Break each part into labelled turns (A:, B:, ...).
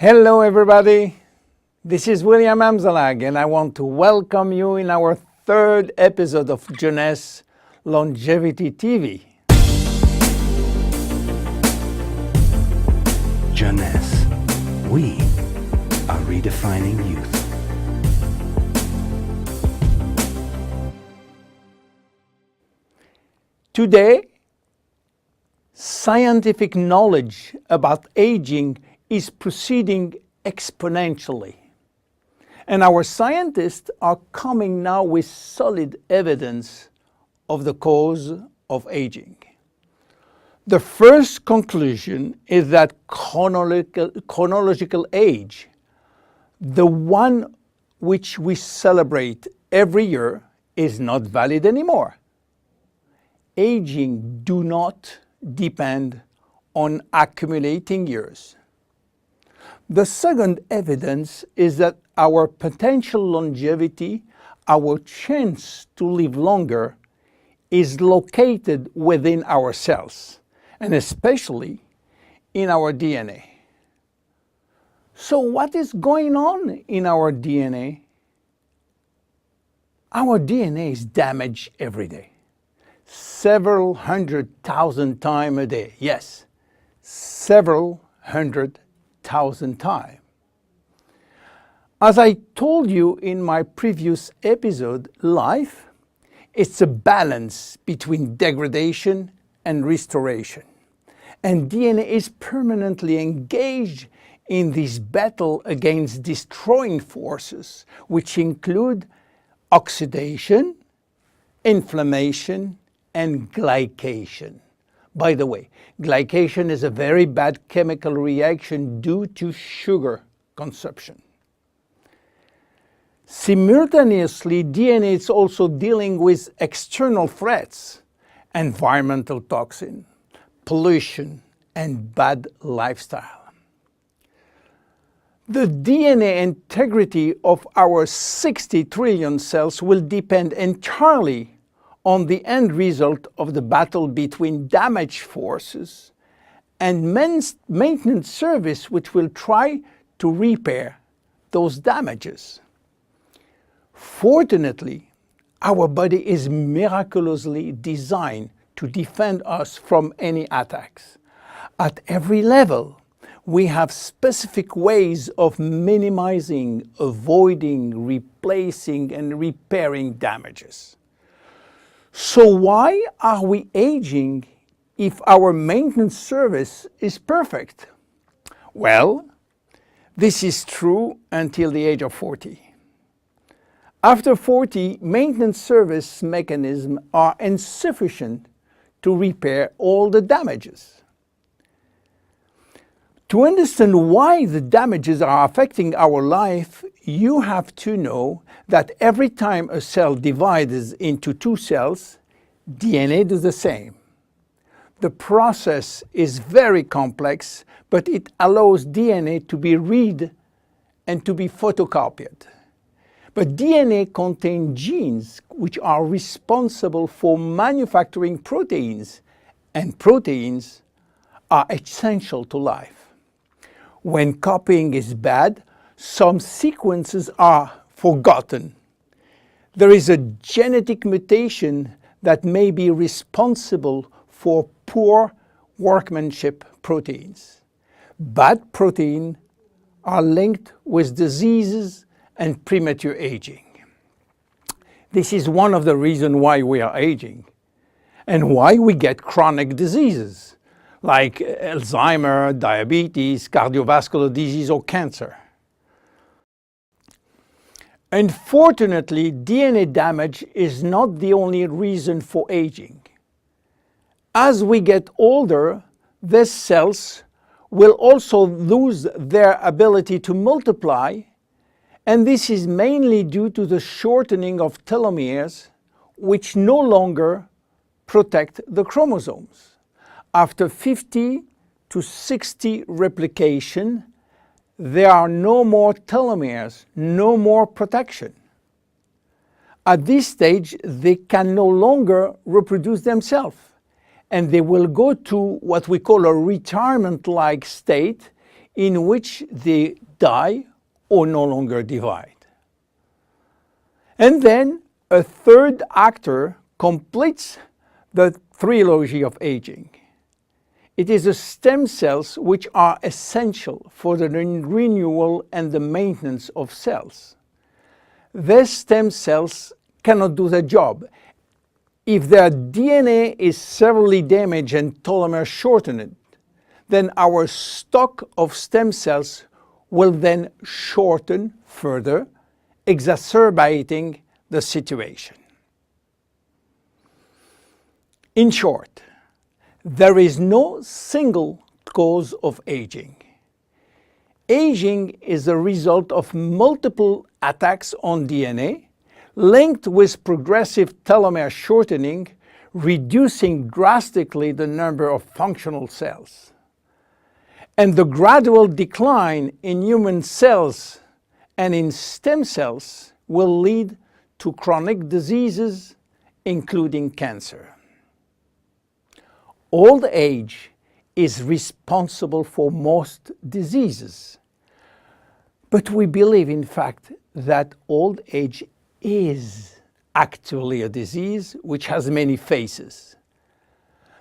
A: Hello everybody, this is William Amzalag and I want to welcome you in our third episode of Jeunesse Longevity TV.
B: Jeunesse, we are redefining youth.
A: Today, scientific knowledge about aging is proceeding exponentially. And our scientists are coming now with solid evidence of the cause of aging. The first conclusion is that chronological age, the one which we celebrate every year, is not valid anymore. Aging do not depend on accumulating years. The second evidence is that our potential longevity, our chance to live longer, is located within our cells, and especially in our DNA. So what is going on in our DNA? Our DNA is damaged every day. Several 100,000 times a day. Yes, several 100,000 times. As I told you in my previous episode, life is a balance between degradation and restoration. And DNA is permanently engaged in this battle against destroying forces, which include oxidation, inflammation, and glycation. By the way, glycation is a very bad chemical reaction due to sugar consumption. Simultaneously, DNA is also dealing with external threats, environmental toxin, pollution, and bad lifestyle. The DNA integrity of our 60 trillion cells will depend entirely on the end result of the battle between damage forces and maintenance service, which will try to repair those damages. Fortunately, our body is miraculously designed to defend us from any attacks. At every level, we have specific ways of minimizing, avoiding, replacing, and repairing damages. So why are we aging if our maintenance service is perfect? Well, this is true until the age of 40. After 40, maintenance service mechanisms are insufficient to repair all the damages. To understand why the damages are affecting our life, you have to know that every time a cell divides into two cells, DNA does the same. The process is very complex, but it allows DNA to be read and to be photocopied. But DNA contains genes which are responsible for manufacturing proteins, and proteins are essential to life. When copying is bad, some sequences are forgotten. There is a genetic mutation that may be responsible for poor workmanship proteins. Bad proteins are linked with diseases and premature aging. This is one of the reasons why we are aging and why we get chronic diseases like Alzheimer's, diabetes, cardiovascular disease, or cancer. Unfortunately, DNA damage is not the only reason for aging. As we get older, these cells will also lose their ability to multiply, and this is mainly due to the shortening of telomeres, which no longer protect the chromosomes. After 50 to 60 replication, there are no more telomeres, no more protection. At this stage, they can no longer reproduce themselves, and they will go to what we call a retirement-like state in which they die or no longer divide. And then a third actor completes the trilogy of aging. It is the stem cells which are essential for the renewal and the maintenance of cells. These stem cells cannot do their job. If their DNA is severely damaged and telomere shortened, then our stock of stem cells will then shorten further, exacerbating the situation. In short, there is no single cause of aging. Aging is a result of multiple attacks on DNA linked with progressive telomere shortening, reducing drastically the number of functional cells. And the gradual decline in human cells and in stem cells will lead to chronic diseases, including cancer. Old age is responsible for most diseases. But we believe, in fact, that old age is actually a disease which has many faces.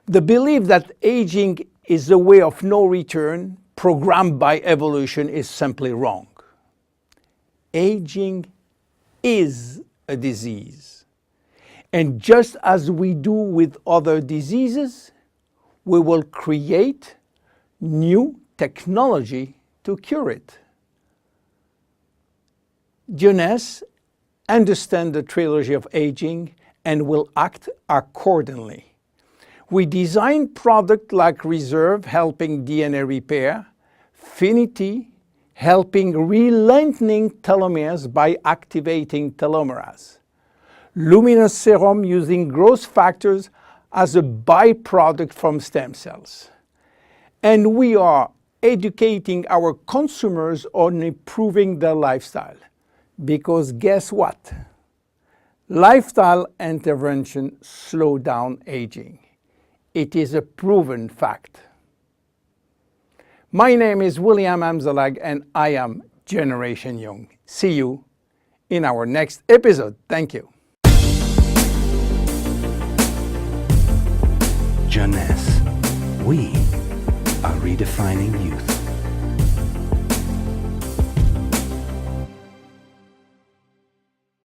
A: The belief that aging is a way of no return programmed by evolution is simply wrong. Aging is a disease. And just as we do with other diseases, we will create new technology to cure it. Jeunesse understands the trilogy of aging and will act accordingly. We design products like Reserve, helping DNA repair, Finity, helping re-lengthening telomeres by activating telomerase, Luminous Serum using growth factors as a byproduct from stem cells. And we are educating our consumers on improving their lifestyle. Because guess what? Lifestyle intervention slow down aging. It is a proven fact. My name is William Amzalag and I am Generation Young. See you in our next episode. Thank you.
B: Jeunesse, we are redefining youth.